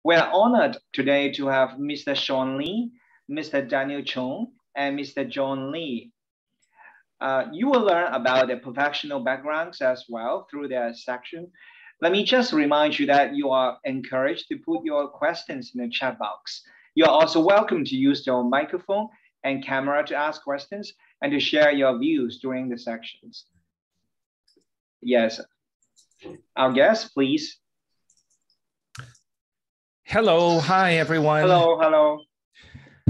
We are honored today to have Mr. Sean Lee, Mr. Daniel Chun, and Mr. John Lee. You will learn about their professional backgrounds as well through their section. Let me just remind you that you are encouraged to put your questions in the chat box. You are also welcome to use your microphone and camera to ask questions and to share your views during the sections. Yes, our guest, please. Hello, hi everyone. Hello, hello.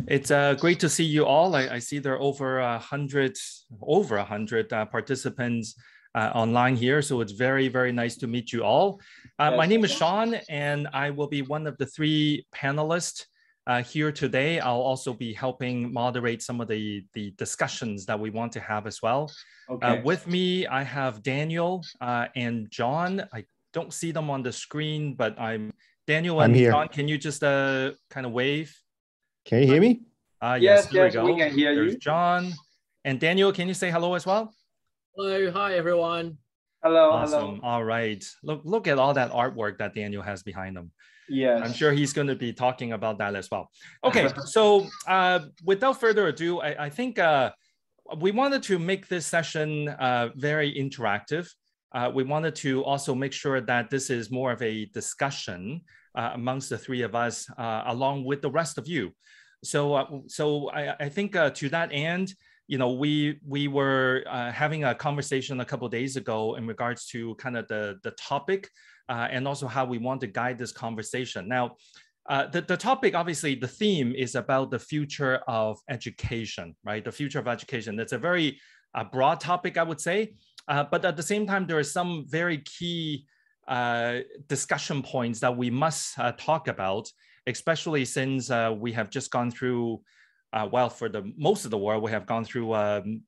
It's great to see you all. I see there are over 100 participants online here, so it's very, very nice to meet you all. My name is Sean, and I will be one of the three panelists here today. I'll also be helping moderate some of the discussions that we want to have as well. Okay. With me, I have Daniel and John. I don't see them on the screen, but Daniel and John, can you just kind of wave? Can you hear me? Yes, there we go. We can hear you. There's John. And Daniel, can you say hello as well? Hello, hi everyone. Hello, awesome. Hello. All right. Look at all that artwork that Daniel has behind him. Yes. I'm sure he's going to be talking about that as well. Okay, so without further ado, I think we wanted to make this session very interactive. We wanted to also make sure that this is more of a discussion amongst the three of us, along with the rest of you. So I think to that end, you know, we were having a conversation a couple of days ago in regards to kind of the topic and also how we want to guide this conversation. Now, the topic, obviously, the theme is about the future of education, right? The future of education. It's a very broad topic, I would say. But at the same time, there are some very key discussion points that we must talk about, especially since we have just gone through, well, for the most of the world, we have gone through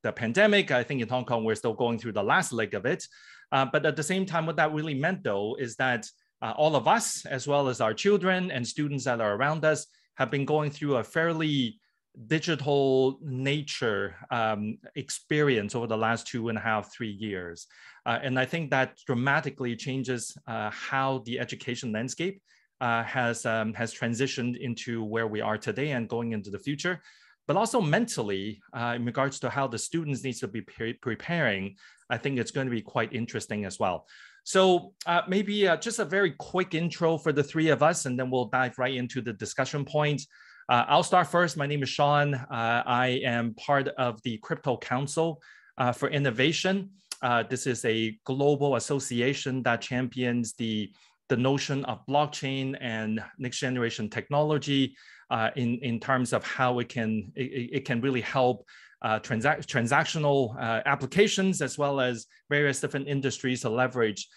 the pandemic. I think in Hong Kong, we're still going through the last leg of it. But at the same time, what that really meant, though, is that all of us, as well as our children and students that are around us, have been going through a fairly digital nature experience over the last 2.5, 3 years. And I think that dramatically changes how the education landscape has transitioned into where we are today and going into the future, but also mentally in regards to how the students need to be preparing. I think it's going to be quite interesting as well. So maybe just a very quick intro for the three of us, and then we'll dive right into the discussion points. I'll start first. My name is Sean. I am part of the Crypto Council for Innovation. This is a global association that champions the notion of blockchain and next generation technology in terms of how it can really help transactional applications, as well as various different industries to leverage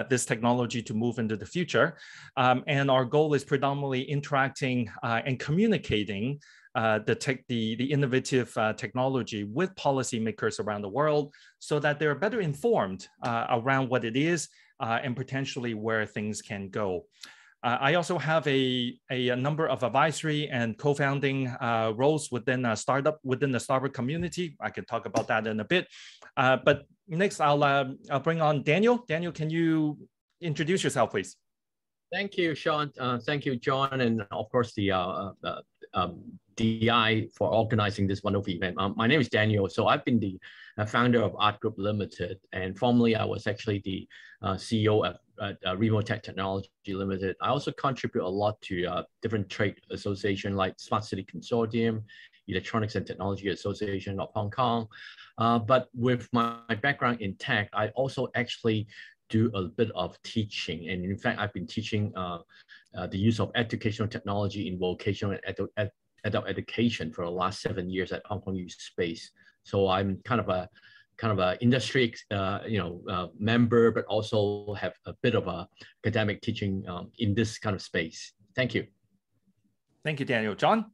this technology to move into the future. And our goal is predominantly interacting and communicating the innovative technology with policymakers around the world so that they're better informed around what it is and potentially where things can go. I also have a number of advisory and co-founding roles within the startup community. I can talk about that in a bit. But next, I'll bring on Daniel. Daniel, can you introduce yourself, please? Thank you, Sean. Thank you, John, and of course the DI for organizing this wonderful event. My name is Daniel. So I've been the founder of Art Group Limited, and formerly I was actually the CEO at Remote Tech Technology Limited. I also contribute a lot to different trade associations like Smart City Consortium, Electronics and Technology Association of Hong Kong. But with my background in tech, I also actually do a bit of teaching. And in fact, I've been teaching the use of educational technology in vocational and adult education for the last 7 years at Hong Kong Youth Space. So I'm kind of a industry member, but also have a bit of a academic teaching in this kind of space. Thank you. Thank you, Daniel. John?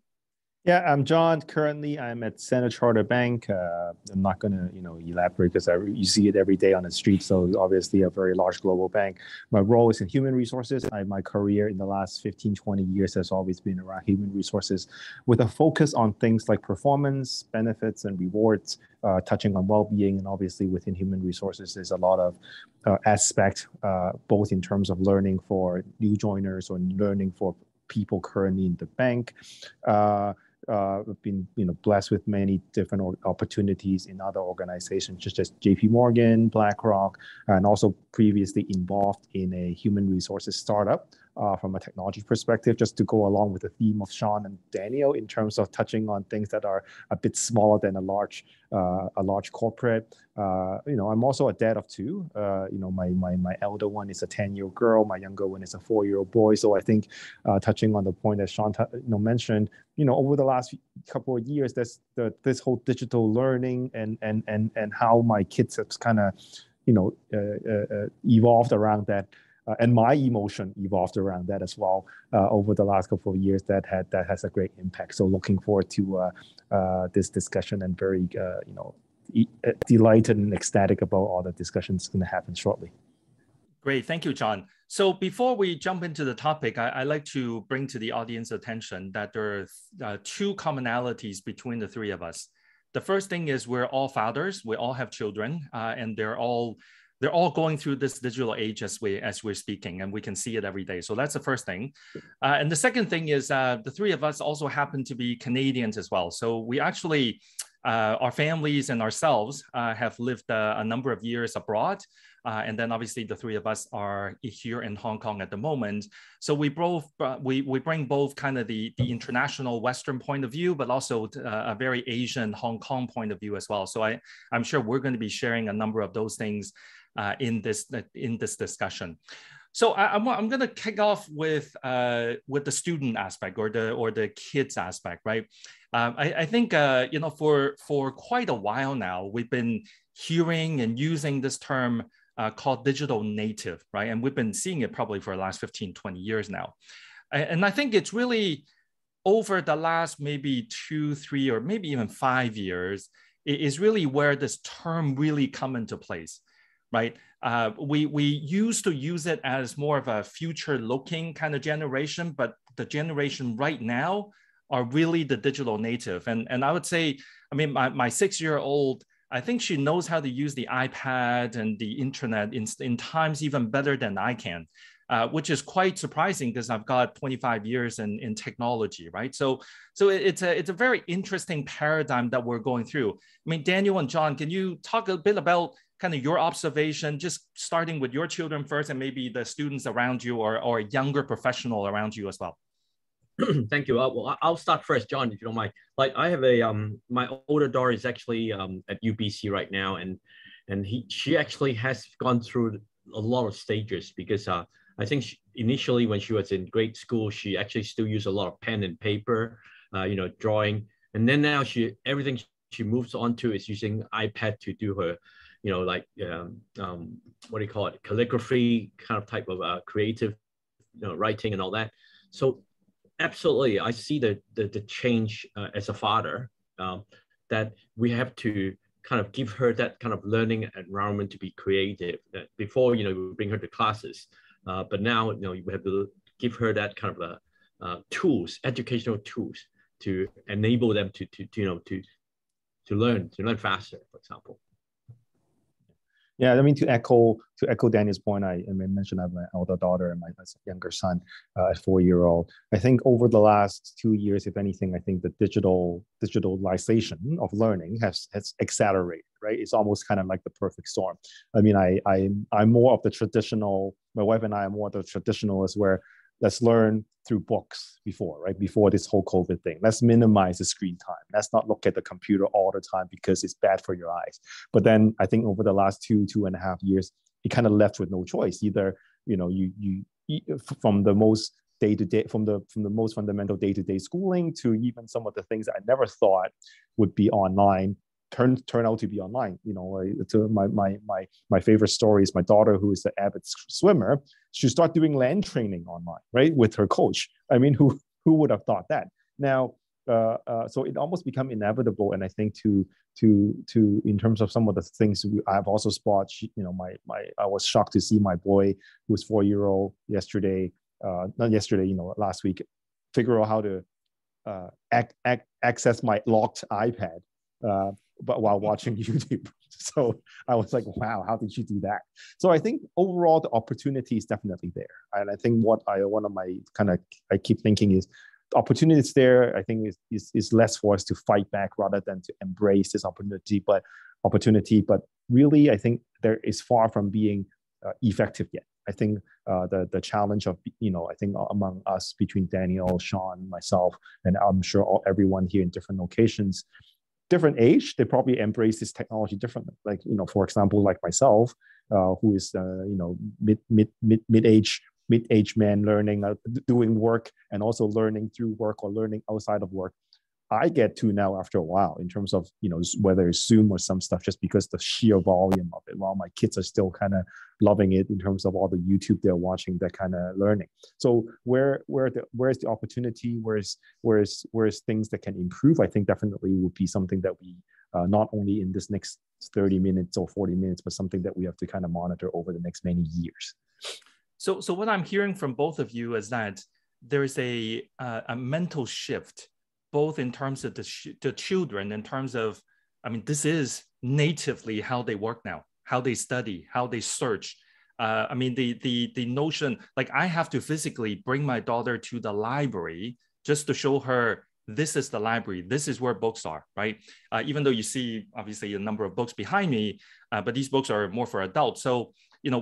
Yeah, I'm John. Currently, I'm at Standard Chartered Bank. I'm not going to, elaborate because you see it every day on the street. So obviously, a very large global bank. My role is in human resources. My career in the last 15, 20 years has always been around human resources, with a focus on things like performance, benefits, and rewards, touching on well-being. And obviously, within human resources, there's a lot of aspect, both in terms of learning for new joiners or learning for people currently in the bank. We've been blessed with many different opportunities in other organizations such as JP Morgan, BlackRock, and also previously involved in a human resources startup from a technology perspective, just to go along with the theme of Sean and Daniel in terms of touching on things that are a bit smaller than a large corporate. I'm also a dad of two. My elder one is a 10-year-old girl. My younger one is a 4-year-old boy. So I think touching on the point that Sean mentioned, over the last couple of years, this whole digital learning and how my kids have kind of, evolved around that. And my emotion evolved around that as well over the last couple of years. That has a great impact. So looking forward to this discussion, and very delighted and ecstatic about all the discussions going to happen shortly. Great, thank you, John. So before we jump into the topic, I'd like to bring to the audience attention that there are two commonalities between the three of us. The first thing is we're all fathers, we all have children, and they're all going through this digital age as we're speaking, and we can see it every day. So that's the first thing. And the second thing is the three of us also happen to be Canadians as well. So we actually, our families and ourselves have lived a number of years abroad. And then obviously the three of us are here in Hong Kong at the moment. So we bring both kind of the international Western point of view, but also a very Asian Hong Kong point of view as well. So I'm sure we're going to be sharing a number of those things in this discussion. So I'm going to kick off with the student aspect or the kids aspect, right? I think for quite a while now we've been hearing and using this term called digital native, right? And we've been seeing it probably for the last 15, 20 years now. And I think it's really over the last maybe 2, 3, or maybe even 5 years, it is really where this term really come into place, right? We used to use it as more of a future-looking kind of generation, but the generation right now are really the digital native. And I would say, I mean, my 6-year-old, I think she knows how to use the iPad and the internet in times even better than I can, which is quite surprising because I've got 25 years in technology, right? So it's a very interesting paradigm that we're going through. I mean, Daniel and John, can you talk a bit about kind of your observation, just starting with your children first, and maybe the students around you or a younger professional around you as well? Thank you. Well, I'll start first, John, if you don't mind. Like, I have my older daughter is actually at UBC right now, and she actually has gone through a lot of stages, because I think initially when she was in grade school, she actually still used a lot of pen and paper, drawing, and then now everything she moves on to is using iPad to do her, what do you call it, calligraphy kind of type of creative, writing and all that. So absolutely, I see the change as a father, that we have to kind of give her that kind of learning environment to be creative. That before, we bring her to classes, but now, we have to give her that kind of tools, educational tools, to enable them to learn faster, for example. Yeah, I mean, to echo Daniel's point, I mentioned I have my older daughter and my younger son, a 4-year-old. I think over the last 2 years, if anything, I think the digitalization of learning has accelerated, right? It's almost kind of like the perfect storm. I mean, I'm more of the traditional, my wife and I are more of the traditionalists, where let's learn through books before this whole COVID thing. Let's minimize the screen time. Let's not look at the computer all the time because it's bad for your eyes. But then I think over the last 2.5 years, it kind of left with no choice. Either, you from the most day-to-day, from the most fundamental day-to-day schooling to even some of the things that I never thought would be online, turn out to be online. To my favorite story is my daughter, who is an avid swimmer. She started doing land training online, right, with her coach. I mean, who would have thought that? Now, so it almost become inevitable. And I think to in terms of some of the things I've also spotted, I was shocked to see my boy, who was 4-year-old last week, figure out how to access my locked iPad. but while watching YouTube. So I was like, wow, how did you do that? So I think overall the opportunity is definitely there. And I think one of my I keep thinking is the opportunity is there. I think is less for us to fight back rather than to embrace this opportunity. But really, I think there is far from being effective yet. I think the challenge of, I think among us, between Daniel, Sean, myself, and I'm sure everyone here in different locations, different age, they probably embrace this technology differently. Like, for example, like myself, who is, mid-age man learning, doing work and also learning through work or learning outside of work. I get to now after a while in terms of, whether it's Zoom or some stuff, just because the sheer volume of it, while my kids are still kind of loving it in terms of all the YouTube they're watching, that kind of learning. So where's the opportunity? Where's things that can improve? I think definitely would be something that we, not only in this next 30 minutes or 40 minutes, but something that we have to kind of monitor over the next many years. So what I'm hearing from both of you is that there is a mental shift, both in terms of the children, in terms of, this is natively how they work now, how they study, how they search. The notion, like I have to physically bring my daughter to the library just to show her this is the library, this is where books are, right? Even though you see obviously a number of books behind me, but these books are more for adults. So,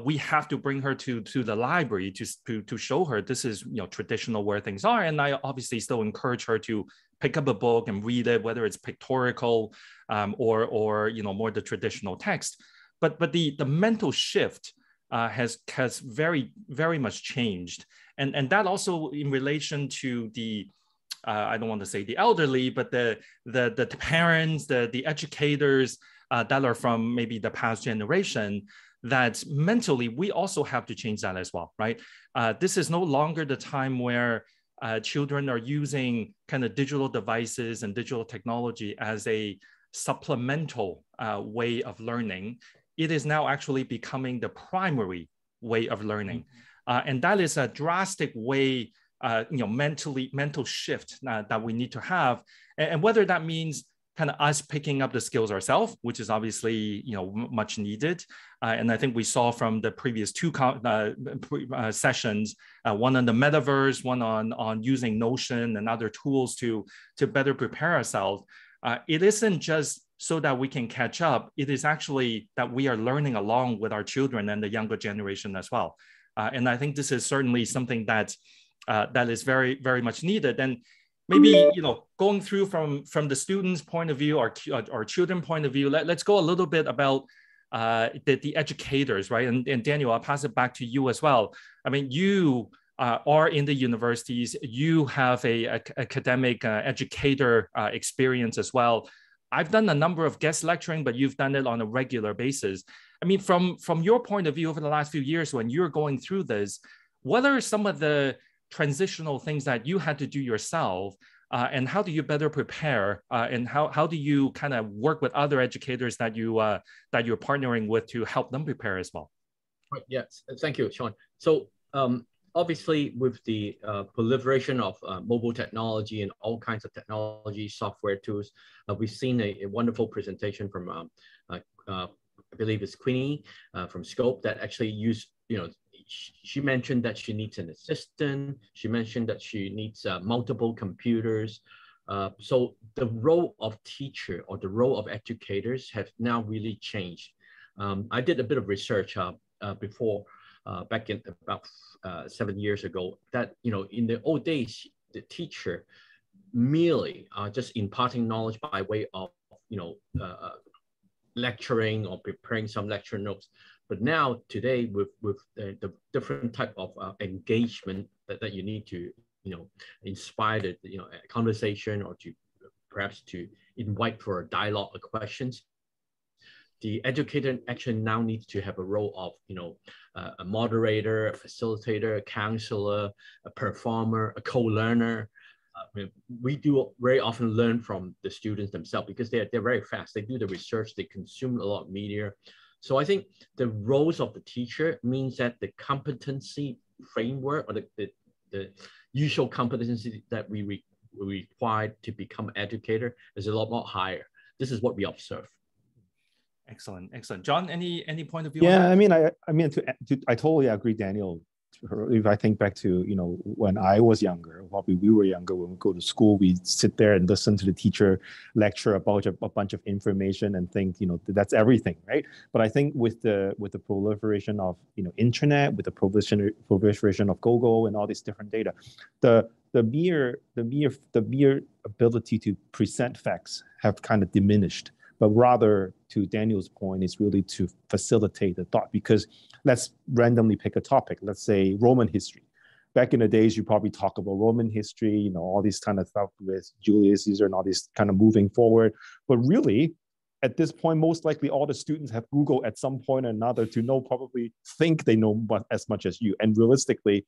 we have to bring her to the library to show her this is, traditional where things are. And I obviously still encourage her to pick up a book and read it, whether it's pictorial or more the traditional text. But the mental shift has very, very much changed. And that also in relation to the, I don't want to say the elderly, but the parents, the educators that are from maybe the past generation, that mentally we also have to change that as well, right? This is no longer the time where children are using kind of digital devices and digital technology as a supplemental way of learning. It is now actually becoming the primary way of learning. And that is a drastic way, mental shift that we need to have. And whether that means kind of us picking up the skills ourselves, which is obviously, much needed. And I think we saw from the previous two sessions, one on the metaverse, one on using Notion and other tools to better prepare ourselves. It isn't just so that we can catch up. It is actually that we are learning along with our children and the younger generation as well. And I think this is certainly something that is very, very much needed. And maybe, going through from the students' point of view, or children point of view, let's go a little bit about the educators, right? And Daniel, I'll pass it back to you as well. You are in the universities, you have a academic educator experience as well. I've done a number of guest lecturing, but you've done it on a regular basis. From your point of view over the last few years, when you're going through this, what are some of the transitional things that you had to do yourself, and how do you better prepare, and how do you kind of work with other educators that you're partnering with to help them prepare as well? Right, yes, thank you, Sean. So obviously with the proliferation of mobile technology and all kinds of technology, software tools, we've seen a wonderful presentation from, I believe it's Queenie from Scope, that actually used, she mentioned that she needs an assistant. She mentioned that she needs multiple computers. So the role of teacher or the role of educators have now really changed. I did a bit of research before, back in about 7 years ago, that, in the old days, the teacher merely just imparting knowledge by way of, lecturing or preparing some lecture notes. But now today, with the different type of engagement that you need to, inspire the, conversation, or to perhaps to invite for a dialogue of questions, the educator actually now needs to have a role of, a moderator, a facilitator, a counselor, a performer, a co-learner. We do very often learn from the students themselves, because they're very fast. They do the research, they consume a lot of media. So I think the roles of the teacher means that the competency framework, or the usual competency that we require to become educator, is a lot more higher. this is what we observe. Excellent, excellent. John, any point of view? Yeah, on that? I mean, I totally agree, Daniel. If I think back to, when I was younger, probably we were younger, when we go to school, we sit there and listen to the teacher lecture about a bunch of information and think, that's everything, right? But I think with the proliferation of, internet, with the proliferation of Google and all these different data, the mere ability to present facts have kind of diminished. But rather, to Daniel's point, is really to facilitate the thought. Because let's randomly pick a topic. Let's say Roman history. Back in the days, you probably talk about Roman history, all these kind of stuff with Julius Caesar and all this kind of moving forward. But really, at this point, most likely all the students have Google at some point or another to probably think they know as much as you. And realistically,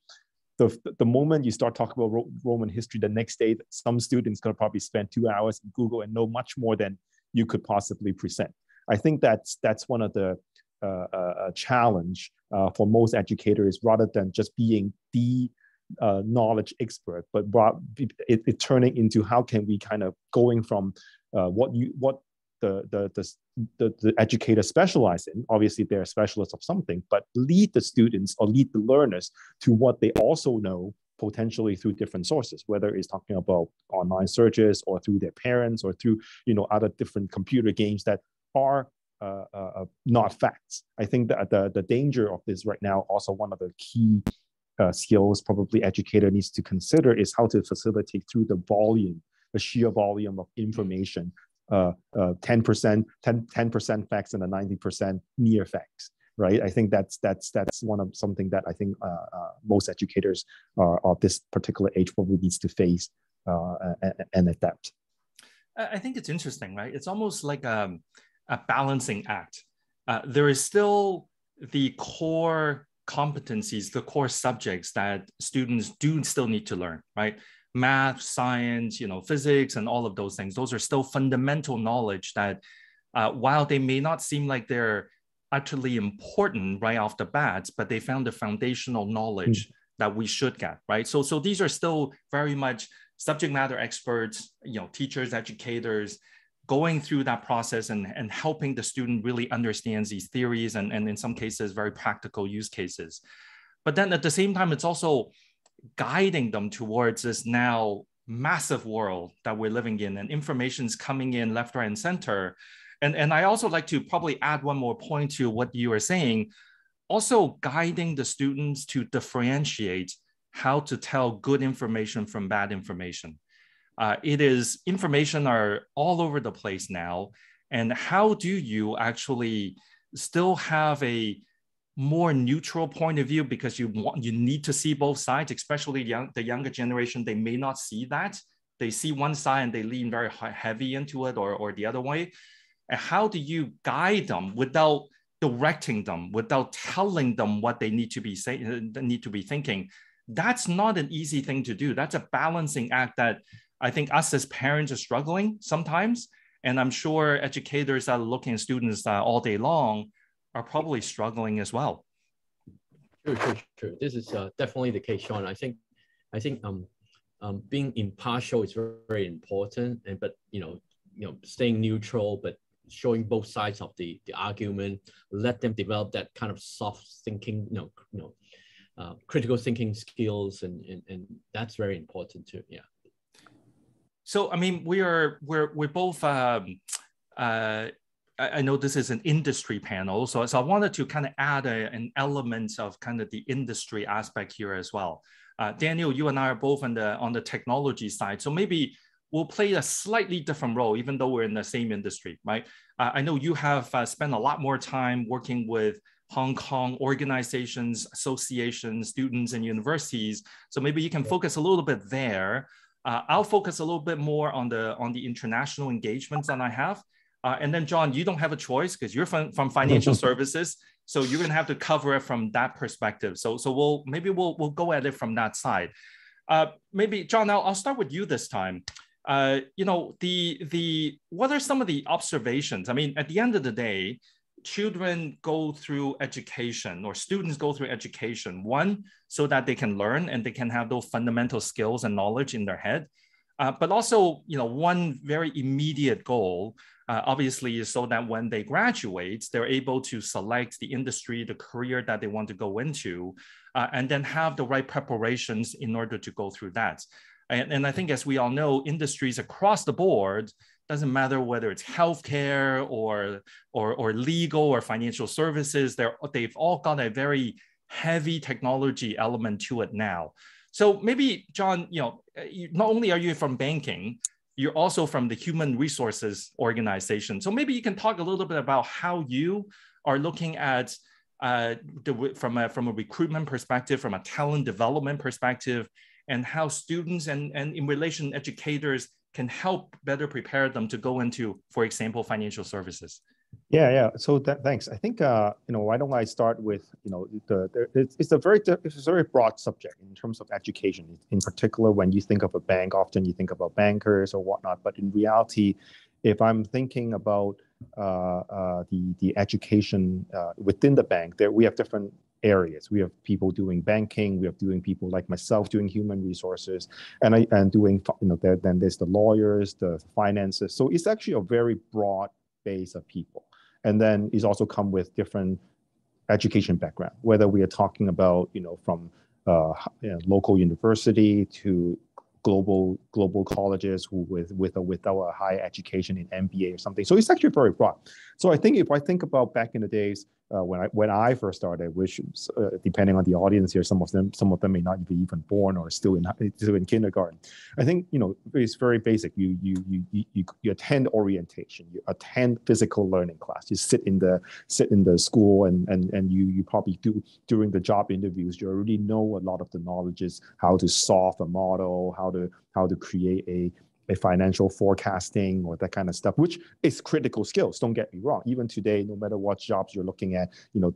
the moment you start talking about Roman history, the next day, some students going to probably spend 2 hours in Google and know much more than you could possibly present. I think that's one of the challenge for most educators, rather than just being the knowledge expert, but it turning into how can we kind of going from what the educator specialize in. Obviously, they're specialists of something, but lead the students or lead the learners to what they also know, potentially through different sources, whether it's talking about online searches or through their parents or through other different computer games that are not facts. I think that the danger of this right now, also one of the key skills probably educator needs to consider, is how to facilitate through the sheer volume of information, 10% facts and a 90% near facts. Right, I think that's one of something that I think most educators of this particular age probably needs to face and adapt. I think it's interesting, right? It's almost like a balancing act. There is still the core competencies, the core subjects that students do still need to learn, right? Math, science, physics, and all of those things. Those are still fundamental knowledge that, while they may not seem like they're utterly important right off the bat, but they found the foundational knowledge that we should get, right? So these are still very much subject matter experts, teachers, educators, going through that process and helping the student really understand these theories and in some cases, very practical use cases. But then at the same time, it's also guiding them towards this now massive world that we're living in, and information's coming in left, right, and center. And I also like to probably add one more point to what you were saying, also guiding the students to differentiate how to tell good information from bad information. Information are all over the place now. And how do you actually still have a more neutral point of view, because you need to see both sides, especially the younger generation, they may not see that. They see one side and they lean very heavy into it or the other way. And how do you guide them without directing them, without telling them what they need to be saying, need to be thinking? That's not an easy thing to do. That's a balancing act that I think us as parents are struggling sometimes. And I'm sure educators that are looking at students all day long are probably struggling as well. True. This is definitely the case, Sean. I think being impartial is very, very important, but staying neutral, but showing both sides of the argument, let them develop that kind of soft thinking, critical thinking skills, and that's very important too. Yeah. So I mean, we're both. I know this is an industry panel, so I wanted to kind of add an element of kind of the industry aspect here as well. Daniel, you and I are both on the technology side, so maybe we'll play a slightly different role, even though we're in the same industry, right? I know you have spent a lot more time working with Hong Kong organizations, associations, students, and universities. So maybe you can focus a little bit there. I'll focus a little bit more on the international engagements that I have. And then John, you don't have a choice because you're from financial services. So you're going to have to cover it from that perspective. So we'll go at it from that side. Maybe John, I'll start with you this time. What are some of the observations? I mean, at the end of the day, children go through education, or students go through education, one, so that they can learn and they can have those fundamental skills and knowledge in their head. But also, one very immediate goal obviously so that when they graduate, they're able to select the industry, the career that they want to go into, and then have the right preparations in order to go through that. And I think, as we all know, industries across the board, doesn't matter whether it's healthcare or legal or financial services, they've all got a very heavy technology element to it now. So maybe, John, not only are you from banking, you're also from the human resources organization. So maybe you can talk a little bit about how you are looking at from a recruitment perspective, from a talent development perspective, and how students and in relation educators can help better prepare them to go into, for example, financial services. Yeah. So thanks. I think why don't I start with it's a very broad subject in terms of education. In particular, when you think of a bank, often you think about bankers or whatnot. But in reality, if I'm thinking about the education within the bank, we have different areas. We have people doing banking. We have doing people like myself doing human resources, and doing then there's the lawyers, the finances. So it's actually a very broad base of people. And then it's also come with different education background, whether we are talking about, from local university to global colleges without a high education in MBA or something. So it's actually very broad. So I think if I think about back in the days when I first started, which depending on the audience here, some of them may not be even born or still in kindergarten. I think it's very basic. You attend orientation, you attend physical learning class, you sit in the school, and you probably do during the job interviews. You already know a lot of the knowledges, how to solve a model, how to create a financial forecasting or that kind of stuff, which is critical skills. Don't get me wrong. Even today, no matter what jobs you're looking at,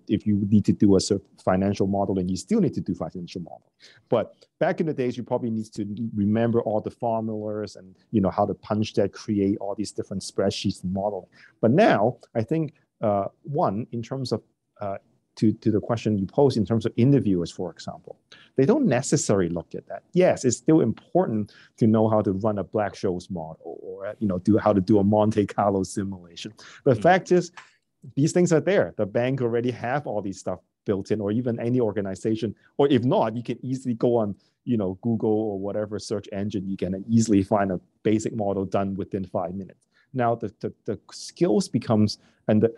if you need to do a financial model, and you still need to do financial model. But back in the days, you probably need to remember all the formulas and how to punch that, create all these different spreadsheets and modeling. But now, I think in terms of to the question you posed in terms of interviewers, for example, they don't necessarily look at that. Yes, it's still important to know how to run a Black-Scholes model or how to do a Monte Carlo simulation. The fact is, these things are there. The bank already have all these stuff built in, or even any organization. Or if not, you can easily go on Google or whatever search engine. You can easily find a basic model done within 5 minutes. Now the skills becomes, and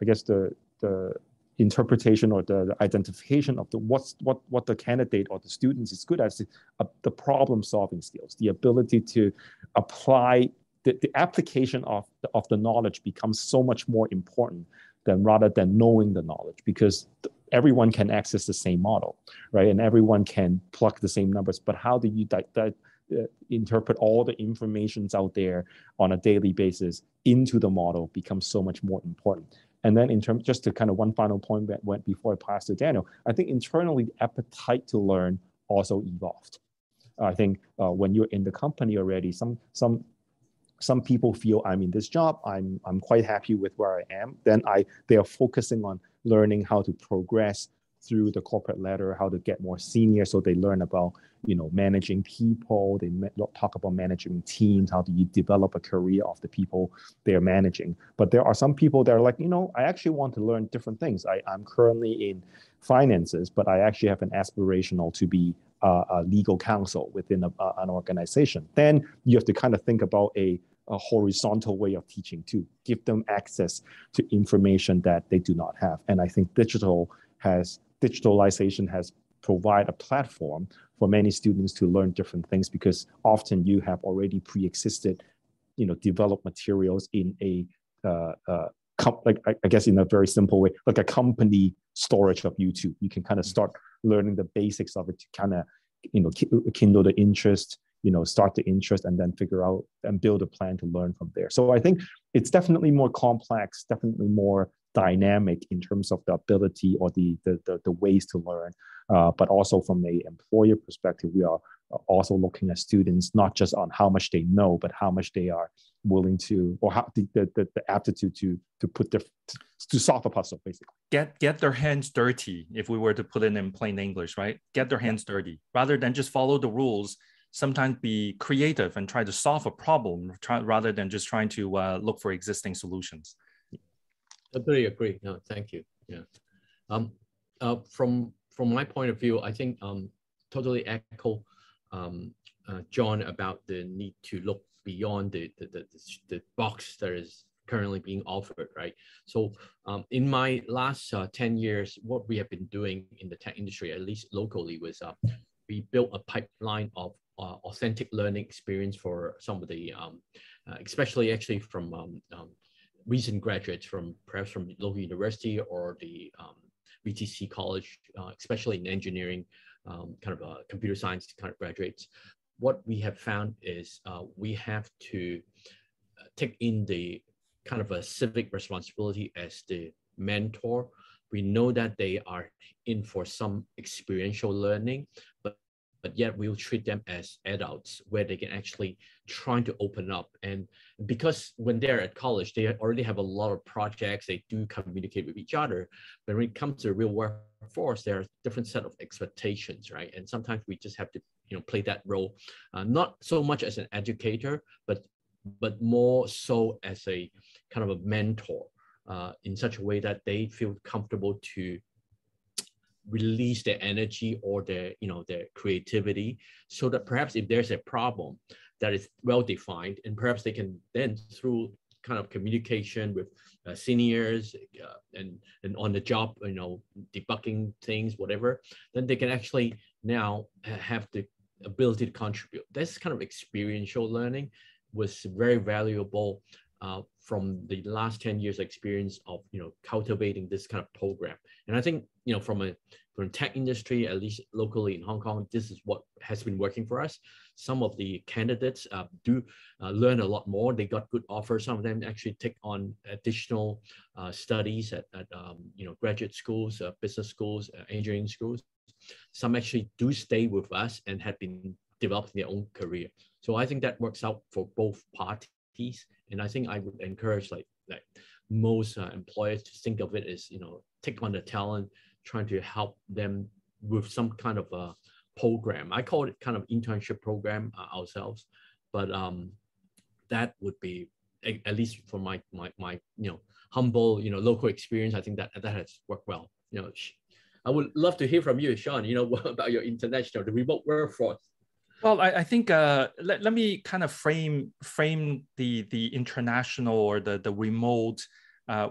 I guess the interpretation or the identification of what the candidate or the students is good at is the problem solving skills, the ability to apply the application of the knowledge becomes so much more important rather than knowing the knowledge, because everyone can access the same model, right? And everyone can plug the same numbers, but how do you interpret all the informations out there on a daily basis into the model becomes so much more important. And then just to kind of one final point that went before I pass to Daniel, I think internally the appetite to learn also evolved. I think when you're in the company already, some people feel I'm in this job, I'm quite happy with where I am. Then they are focusing on learning how to progress through the corporate ladder, how to get more senior. So they learn about managing people. They talk about managing teams. How do you develop a career of the people they're managing? But there are some people that are like, I actually want to learn different things. I'm currently in finances, but I actually have an aspirational to be a legal counsel within an organization. Then you have to kind of think about a horizontal way of teaching to give them access to information that they do not have. And I think digitalization has provided a platform for many students to learn different things, because often you have already pre-existed, developed materials in I guess in a very simple way, like a company storage of YouTube. You can kind of start learning the basics of it to kind of, kindle the interest, start the interest, and then figure out and build a plan to learn from there. So I think it's definitely more complex, definitely more dynamic in terms of the ability or the ways to learn, but also from an employer perspective, we are also looking at students not just on how much they know, but how much they are willing to, or how the aptitude to solve a puzzle, basically. Get their hands dirty, if we were to put it in plain English, right? Get their hands dirty rather than just follow the rules. sometimes be creative and try to solve a problem rather than just trying to look for existing solutions. Totally agree. No, thank you. Yeah. From my point of view, I think totally echo John about the need to look beyond the box that is currently being offered, right? So in my last 10 years, what we have been doing in the tech industry, at least locally, was we built a pipeline of authentic learning experience for some of the, especially actually from recent graduates from perhaps from local university or the VTC college, especially in engineering, kind of computer science kind of graduates. What we have found is we have to take in the kind of a civic responsibility as the mentor. We know that they are in for some experiential learning, but yet we'll treat them as adults where they can actually try to open up. And because when they're at college, they already have a lot of projects, they do communicate with each other. But when it comes to the real workforce, there are different set of expectations, right? And sometimes we just have to, play that role, not so much as an educator, but more so as a kind of a mentor in such a way that they feel comfortable to release their energy or their creativity, so that perhaps if there's a problem that is well defined, and perhaps they can then, through kind of communication with seniors and on the job, debugging things, whatever, then they can actually now have the ability to contribute. This kind of experiential learning was very valuable from the last 10 years experience of cultivating this kind of program. And I think from tech industry, at least locally in Hong Kong, this is what has been working for us. Some of the candidates do learn a lot more. They got good offers. Some of them actually take on additional studies at graduate schools, business schools, engineering schools. Some actually do stay with us and have been developing their own career. So I think that works out for both parties. And I think I would encourage like most employers to think of it as, take on the talent, trying to help them with some kind of a program. I call it kind of internship program ourselves, but that would be, at least for my humble, local experience, I think that has worked well. I would love to hear from you, Sean, about your international, the remote workforce. Well, I think let me kind of frame the international or the remote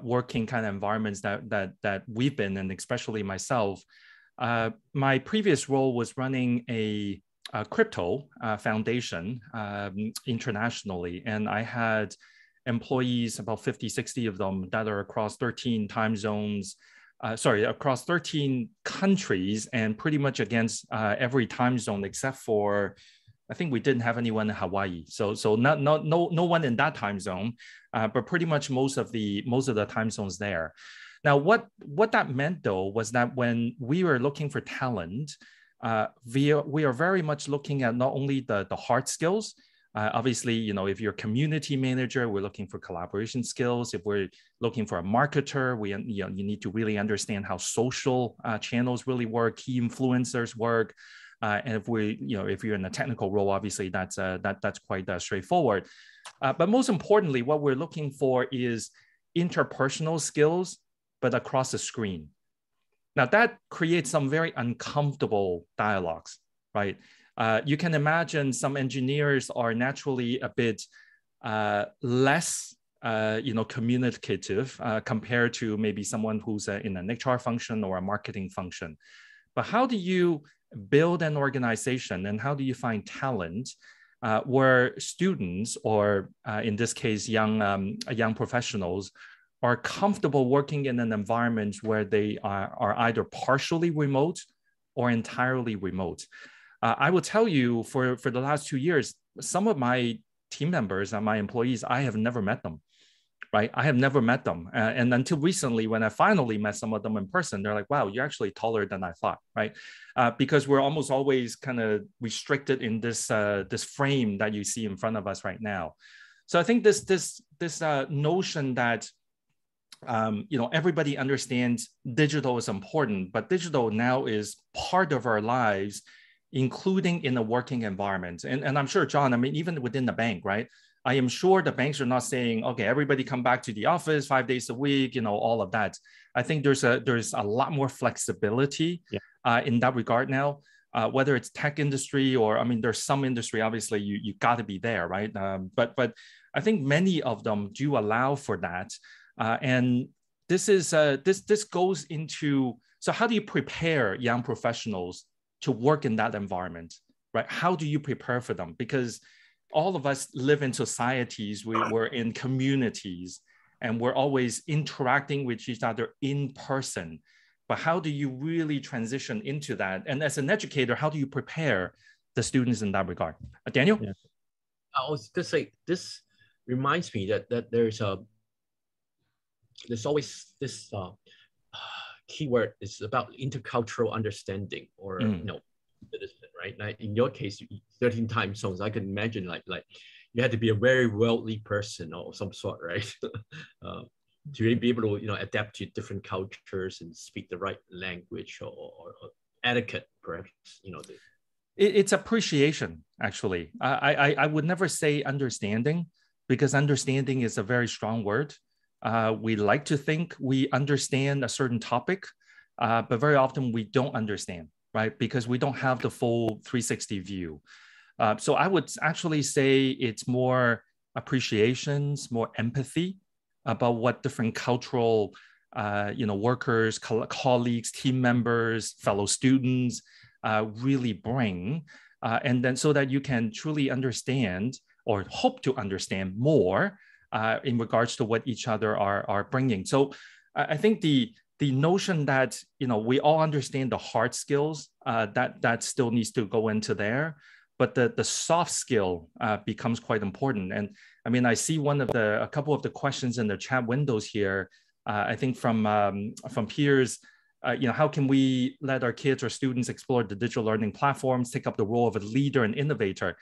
working kind of environments that we've been in, especially myself. My previous role was running a crypto foundation internationally, and I had employees, about 50, 60 of them, that are across 13 time zones. Across 13 countries, and pretty much against every time zone except for, I think we didn't have anyone in Hawaii. So no one in that time zone, but pretty much most of the time zones there. Now, what that meant though was that when we were looking for talent, we are very much looking at not only the hard skills. Obviously, if you're a community manager, we're looking for collaboration skills. If we're looking for a marketer, you need to really understand how social channels really work, key influencers work. And if you're in a technical role, obviously that's quite straightforward. But most importantly, what we're looking for is interpersonal skills, but across the screen. Now that creates some very uncomfortable dialogues, right? You can imagine some engineers are naturally a bit less, communicative compared to maybe someone who's in an HR function or a marketing function. But how do you build an organization, and how do you find talent where students, or in this case, young professionals, are comfortable working in an environment where they are either partially remote or entirely remote? I will tell you, for the last 2 years, some of my team members and my employees, I have never met them, right? I have never met them. And until recently, when I finally met some of them in person, they're like, wow, you're actually taller than I thought, right? Because we're almost always kind of restricted in this frame that you see in front of us right now. So I think this notion that everybody understands digital is important, but digital now is part of our lives including in a working environment. And I'm sure, John, I mean, even within the bank, right? I am sure the banks are not saying, okay, everybody come back to the office 5 days a week, all of that. I think there's a lot more flexibility in that regard now, whether it's tech industry or, I mean, there's some industry, obviously you got to be there, right? But I think many of them do allow for that. And this goes into, so how do you prepare young professionals to work in that environment, right? How do you prepare for them? Because all of us live in societies, we're in communities, and we're always interacting with each other in person. But how do you really transition into that? And as an educator, how do you prepare the students in that regard? Daniel? Yeah. I was just say, this reminds me that there's always this keyword is about intercultural understanding, or right? Now, in your case, 13 time zones. I can imagine like you had to be a very worldly person or some sort, right? To really be able to adapt to different cultures and speak the right language or etiquette, perhaps. It's appreciation, actually. I would never say understanding, because understanding is a very strong word. We like to think we understand a certain topic, but very often we don't understand, right? Because we don't have the full 360 view. So I would actually say it's more appreciations, more empathy about what different cultural, workers, colleagues, team members, fellow students really bring. And then so that you can truly understand or hope to understand more in regards to what each other are bringing. So I think the notion that we all understand the hard skills that still needs to go into there, but the soft skill becomes quite important. And I mean, I see a couple of the questions in the chat windows here. I think from peers. How can we let our kids or students explore the digital learning platforms, take up the role of a leader and innovator?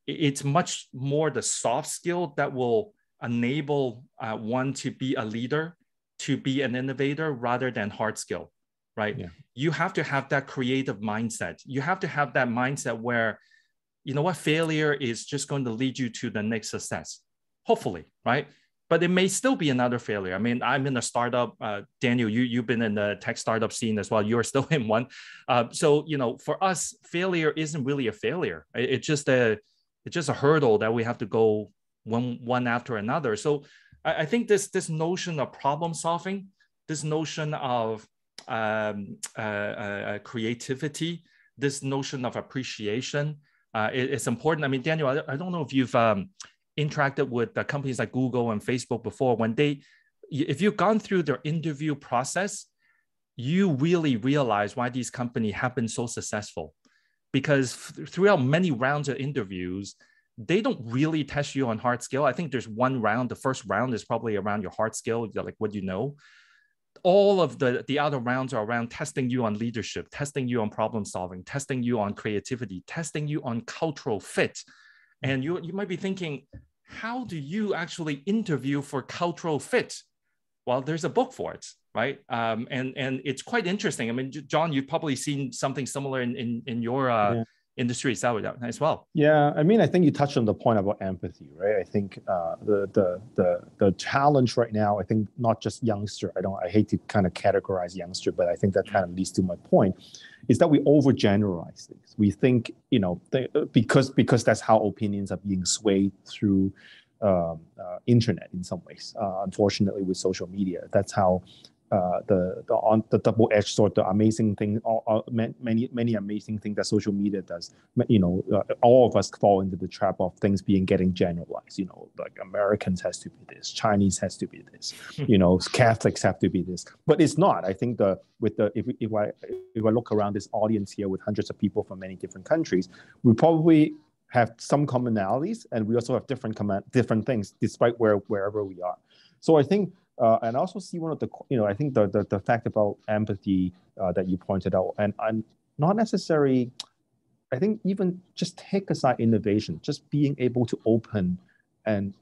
It's much more the soft skill that will enable one to be a leader, to be an innovator, rather than hard skill, right? Yeah. You have to have that creative mindset. You have to have that mindset where, failure is just going to lead you to the next success, hopefully, right? But it may still be another failure. I mean, I'm in a startup. Daniel, you've been in the tech startup scene as well. You're still in one. So, for us, failure isn't really a failure. It's just a hurdle that we have to go one after another. So I think this notion of problem solving, this notion of creativity, this notion of appreciation, it's important. I mean, Daniel, I don't know if you've interacted with the companies like Google and Facebook before. If you've gone through their interview process, you really realize why these companies have been so successful. Because throughout many rounds of interviews, they don't really test you on hard skill. I think there's one round. The first round is probably around your hard skill, like what you know. All of the other rounds are around testing you on leadership, testing you on problem solving, testing you on creativity, testing you on cultural fit. And you might be thinking, how do you actually interview for cultural fit? Well, there's a book for it, right? And it's quite interesting. I mean, John, you've probably seen something similar in your industry as well. Yeah, I mean, I think you touched on the point about empathy, right? I think the challenge right now, I think not just youngster. I hate to kind of categorize youngster, but I think that kind of leads to my point, is that we overgeneralize things. We think, because that's how opinions are being swayed through internet in some ways. Unfortunately, with social media, that's how the double-edged sword, the amazing thing, many amazing things that social media does. All of us fall into the trap of things getting generalized. Like Americans has to be this, Chinese has to be this, Catholics have to be this. But it's not. I think if I look around this audience here with hundreds of people from many different countries, we probably have some commonalities, and we also have different things, despite wherever we are. So I think. And I also see one of the, I think the fact about empathy that you pointed out, and not necessarily, I think even just take aside innovation, just being able to open and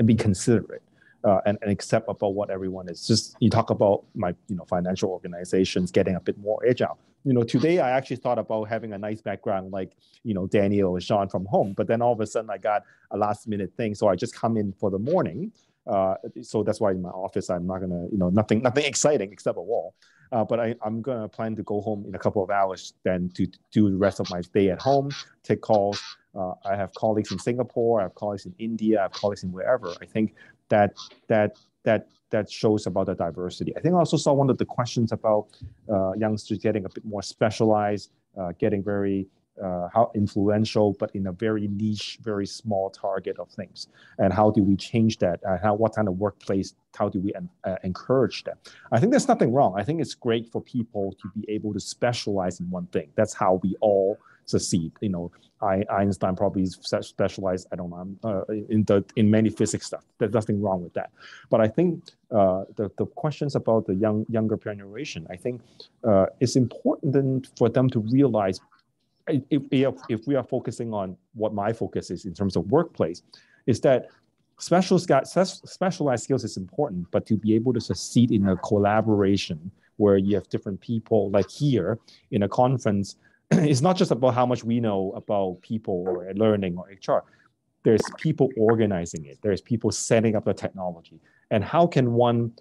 be considerate. and accept about what everyone is. Just you talk about my financial organizations getting a bit more agile. Today I actually thought about having a nice background like Daniel and Sean from home, but then all of a sudden I got a last minute thing, so I just come in for the morning. So that's why in my office I'm not gonna nothing exciting except a wall. But I'm gonna plan to go home in a couple of hours, then to do the rest of my day at home, take calls. I have colleagues in Singapore, I have colleagues in India, I have colleagues in wherever. I think that shows about the diversity. I think I also saw one of the questions about youngsters getting a bit more specialized, getting very how influential, but in a very niche, very small target of things. And how do we change that? What kind of workplace, how do we encourage that? I think there's nothing wrong. I think it's great for people to be able to specialize in one thing. That's how we all succeed. Einstein probably specialized, I don't know, in many physics stuff. There's nothing wrong with that. But I think the questions about the younger generation, I think it's important for them to realize, if we are focusing on what my focus is in terms of workplace, is that specialized skills is important, but to be able to succeed in a collaboration where you have different people, like here in a conference, it's not just about how much we know about people or learning or HR. There's people organizing it. There's people setting up the technology. And how can one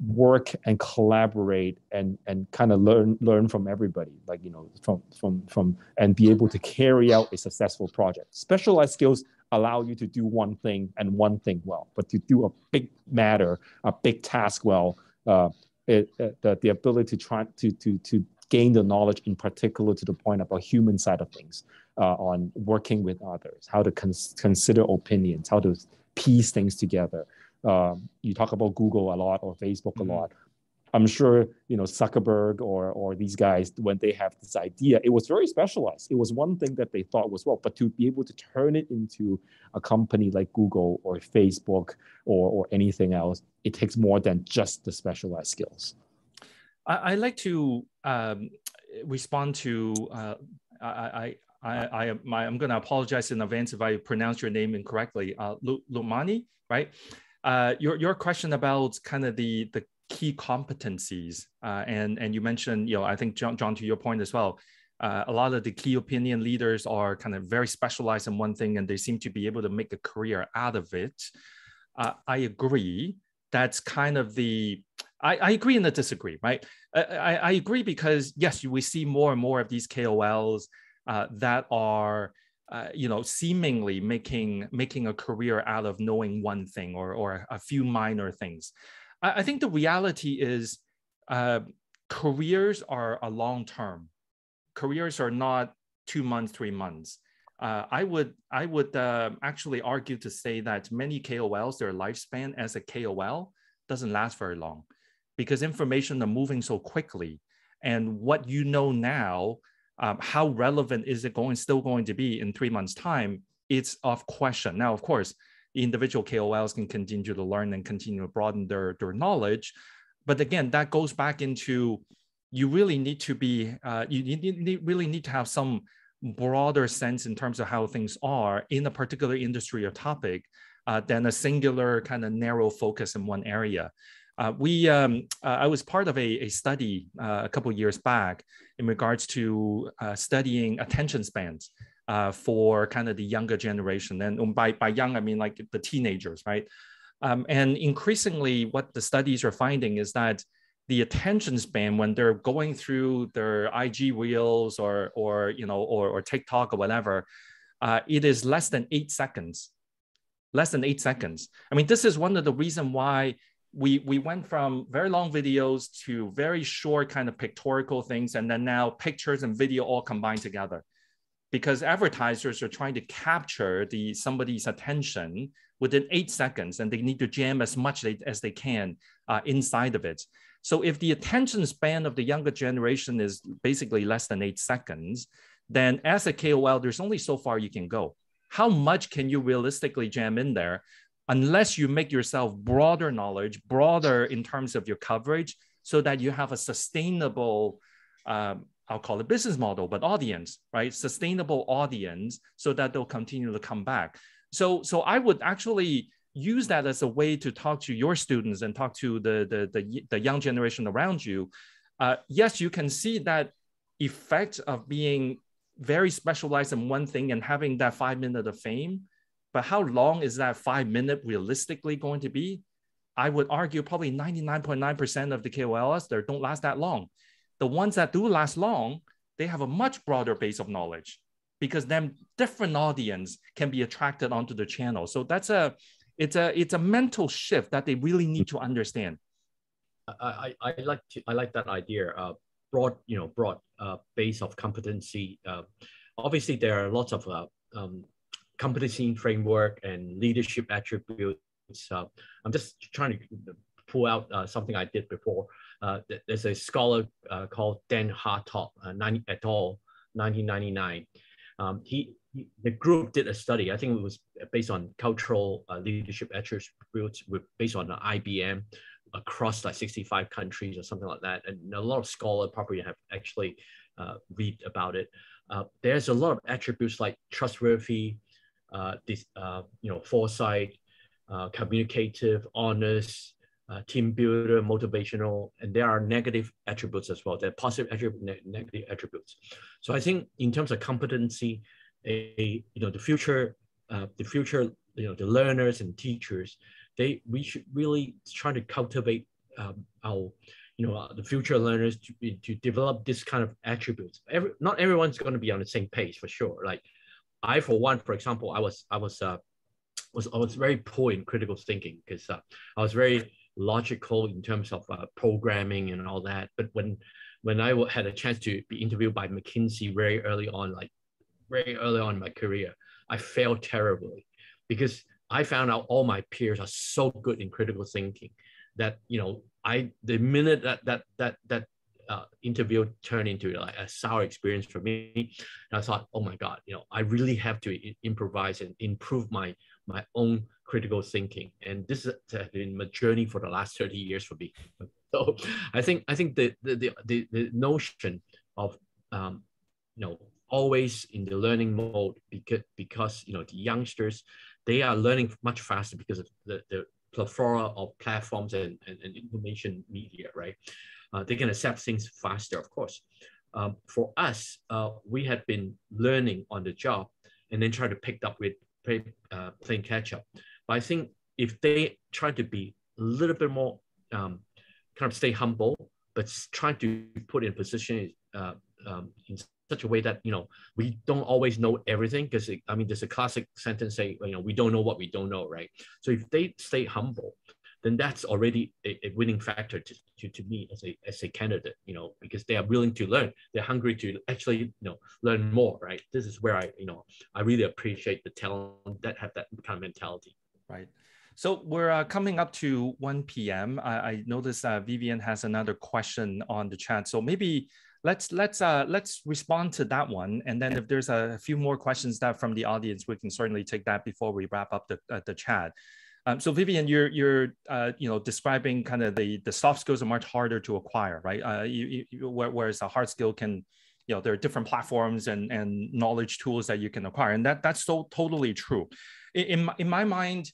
work and collaborate and kind of learn from everybody, like from and be able to carry out a successful project. Specialized skills allow you to do one thing and one thing well, but to do a big matter, a big task well, the ability to try to gain the knowledge, in particular to the point about human side of things, on working with others, how to consider opinions, how to piece things together. You talk about Google a lot or Facebook a lot. I'm sure Zuckerberg or these guys, when they have this idea, it was very specialized. It was one thing that they thought was well, but to be able to turn it into a company like Google or Facebook or anything else, it takes more than just the specialized skills. I like to respond to. I'm going to apologize in advance if I pronounce your name incorrectly. Lumani, right? Your question about kind of the key competencies, and you mentioned, I think John, to your point as well, a lot of the key opinion leaders are kind of very specialized in one thing, and they seem to be able to make a career out of it. I agree. That's kind of I agree and I disagree, right? I agree because yes, we see more and more of these KOLs that are seemingly making a career out of knowing one thing or a few minor things. I think the reality is careers are a long term. Careers are not 2 months, 3 months. I would actually argue to say that many KOLs, their lifespan as a KOL doesn't last very long, because information are moving so quickly, and what you know now, how relevant is it still going to be in 3 months' time? It's of question. Now, of course, individual KOLs can continue to learn and continue to broaden their knowledge, but again, that goes back into you really need to be really need to have some broader sense in terms of how things are in a particular industry or topic than a singular kind of narrow focus in one area. I was part of a study a couple of years back in regards to studying attention spans for kind of the younger generation. And by young, I mean like the teenagers, right? And increasingly what the studies are finding is that the attention span when they're going through their IG reels or TikTok or whatever, it is less than 8 seconds. Less than 8 seconds. I mean, this is one of the reasons why we went from very long videos to very short kind of pictorial things, and then now pictures and video all combined together, because advertisers are trying to capture somebody's attention within 8 seconds, and they need to jam as much as they can inside of it. So if the attention span of the younger generation is basically less than 8 seconds, then as a KOL, there's only so far you can go. How much can you realistically jam in there unless you make yourself broader knowledge, broader in terms of your coverage, so that you have a sustainable, I'll call it business model, but audience, right? Sustainable audience, so that they'll continue to come back. So I would actually use that as a way to talk to your students and talk to the young generation around you, yes, you can see that effect of being very specialized in one thing and having that 5 minutes of fame. But how long is that 5 minutes realistically going to be? I would argue probably 99.9% of the KOLs, they don't last that long. The ones that do last long, they have a much broader base of knowledge, because then different audience can be attracted onto the channel. So it's a mental shift that they really need to understand. I like that idea. Broad base of competency. Obviously, there are lots of competency framework and leadership attributes. I'm just trying to pull out something I did before. There's a scholar called Dan Hartog, et al., 1999. The group did a study. I think it was based on cultural leadership attributes, based on the IBM across like 65 countries or something like that. And a lot of scholars probably have actually read about it. There's a lot of attributes like trustworthy, foresight, communicative, honest, team builder, motivational, and there are negative attributes as well. There are positive attributes, negative attributes. So I think in terms of competency, the future, the learners and teachers, we should really try to cultivate the future learners to develop this kind of attributes. Not everyone's going to be on the same page for sure. Like I, for one, for example, I was very poor in critical thinking because I was very logical in terms of programming and all that. But when I had a chance to be interviewed by McKinsey very early on in my career, I failed terribly because I found out all my peers are so good in critical thinking that the minute that interview turned into like a sour experience for me, and I thought, oh my God, I really have to improvise and improve my own critical thinking. And this has been my journey for the last 30 years for me. So I think the notion of always in the learning mode because the youngsters, they are learning much faster because of the plethora of platforms and information media, right? They can accept things faster, of course. For us, we had been learning on the job and then try to pick up with playing catch up. But I think if they try to be a little bit more kind of stay humble, but trying to put in position in such a way that we don't always know everything, because there's a classic sentence say we don't know what we don't know, right? So if they stay humble, then that's already a winning factor to me as a candidate, because they are willing to learn, they're hungry to actually learn more, right? This is where I really appreciate the talent that have that kind of mentality. Right. So we're coming up to 1 p.m. I noticed Vivian has another question on the chat. So maybe let's respond to that one, and then if there's a few more questions that from the audience, we can certainly take that before we wrap up the chat. So Vivian, you're describing kind of the soft skills are much harder to acquire, right? Whereas a hard skill can, there are different platforms and knowledge tools that you can acquire, and that's so totally true. In my mind,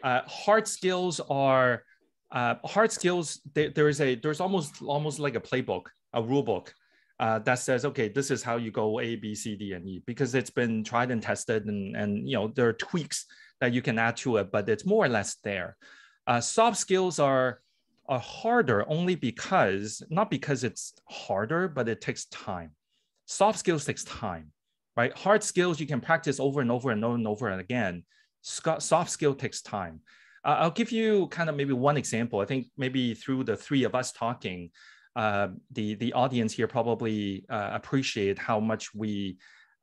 hard skills are there's almost like a playbook, a rule book that says, okay, this is how you go A, B, C, D, and E, because it's been tried and tested, and there are tweaks that you can add to it, but it's more or less there. Soft skills are harder only not because it's harder, but it takes time. Soft skills takes time, right? Hard skills you can practice over and over and over and over and again. Soft skill takes time. I'll give you kind of maybe one example. I think maybe through the three of us talking, the audience here probably appreciate how much we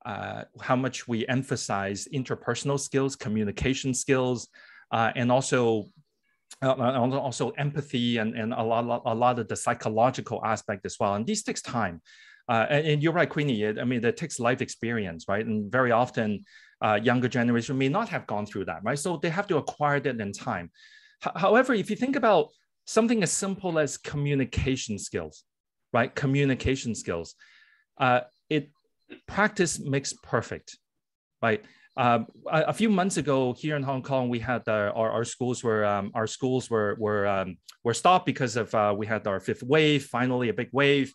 emphasize interpersonal skills, communication skills, and also empathy and a lot of the psychological aspect as well. And these takes time. And you're right, Queenie. It takes life experience, right? And very often, younger generation may not have gone through that, right? So they have to acquire that in time. However, if you think about something as simple as communication skills, right? Communication skills, practice makes perfect, right? A few months ago here in Hong Kong, we had our schools were stopped because of we had our fifth wave, finally a big wave.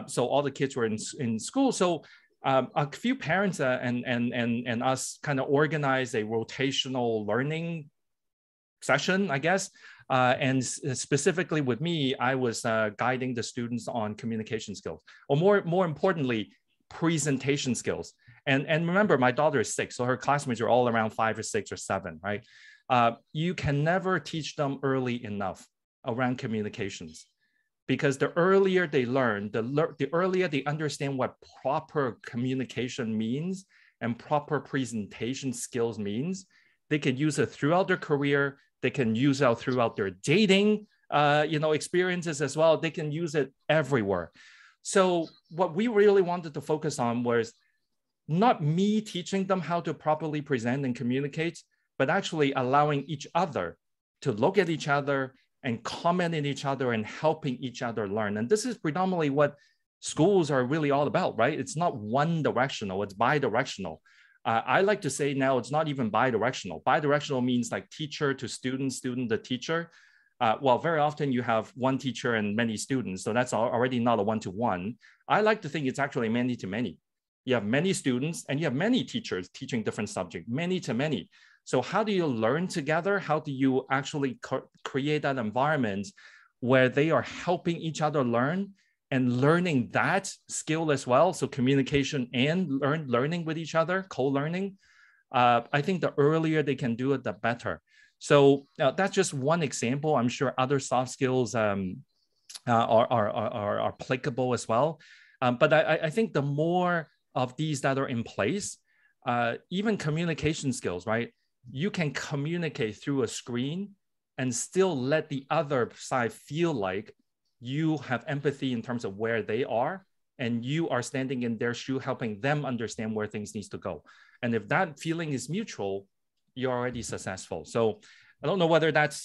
So all the kids were in school. So a few parents and us kind of organized a rotational learning session, I guess. And specifically with me, I was guiding the students on communication skills, or more importantly, presentation skills. And remember, my daughter is 6, so her classmates are all around 5 or 6 or 7, right? You can never teach them early enough around communications, because the earlier they learn, the earlier they understand what proper communication means and proper presentation skills means, they can use it throughout their career. They can use it throughout their dating, experiences as well. They can use it everywhere. So what we really wanted to focus on was not me teaching them how to properly present and communicate, but actually allowing each other to look at each other and comment on each other and helping each other learn. And this is predominantly what schools are really all about, right? It's not one directional, it's bi-directional. I like to say now it's not even bi-directional. Bi-directional means like teacher to student, student to teacher. Well, very often you have one teacher and many students, so that's already not a one-to-one. I like to think it's actually many to many. You have many students and you have many teachers teaching different subjects, many to many. So how do you learn together? How do you actually create that environment where they are helping each other learn and learning that skill as well? So communication and learning with each other, co-learning. I think the earlier they can do it, the better. So that's just one example. I'm sure other soft skills are applicable as well. But I think the more of these that are in place, even communication skills, right? You can communicate through a screen and still let the other side feel like you have empathy in terms of where they are and you are standing in their shoe, helping them understand where things need to go. And if that feeling is mutual, you're already successful. So I don't know whether that's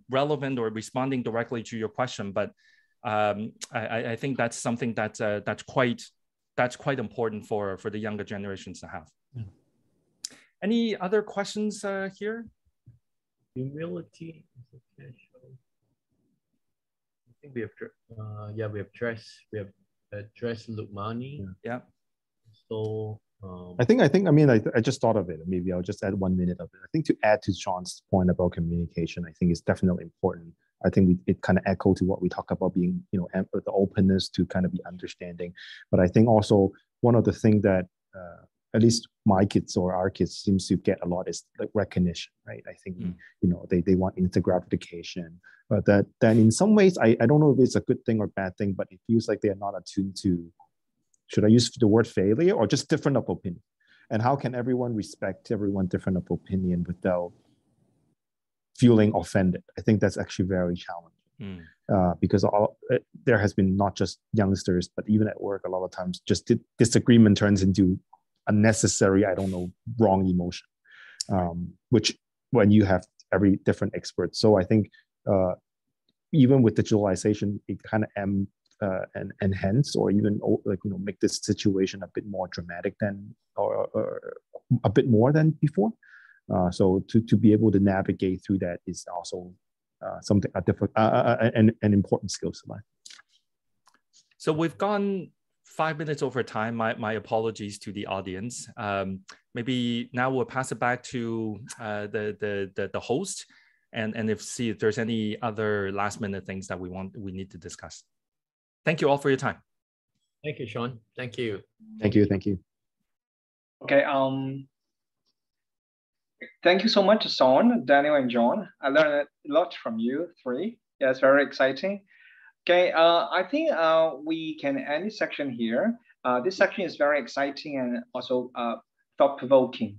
relevant or responding directly to your question, but I think that's something that's quite important for the younger generations to have. Yeah. Any other questions here? Humility is essential. I think we have addressed Lukmani. Yeah. So I just thought of it. Maybe I'll just add 1 minute of it. I think to add to Sean's point about communication, I think it's definitely important. I think it kind of echo to what we talk about being, the openness to kind of be understanding. But I think also one of the things that at least my kids or our kids seems to get a lot is like recognition, right? I think, they want instant gratification, but then in some ways, I don't know if it's a good thing or bad thing, but it feels like they are not attuned to, should I use the word failure or just different of opinion? And how can everyone respect everyone different of opinion without feeling offended? I think that's actually very challenging because there has been not just youngsters, but even at work, a lot of times just disagreement turns into unnecessary, wrong emotion, which when you have every different expert. So I think even with digitalization, it kind of enhance or even make this situation a bit more dramatic than or a bit more than before. So to be able to navigate through that is also something an important skill to learn. So we've gone 5 minutes over time. My apologies to the audience. Maybe now we'll pass it back to the host and see if there's any other last minute things that we need to discuss. Thank you all for your time. Thank you, Sean. Thank you. Thank you. Okay. Thank you so much, Sean, Daniel, and John. I learned a lot from you three. Yeah, it's very exciting. Okay, I think we can end this section here. This section is very exciting and also thought-provoking.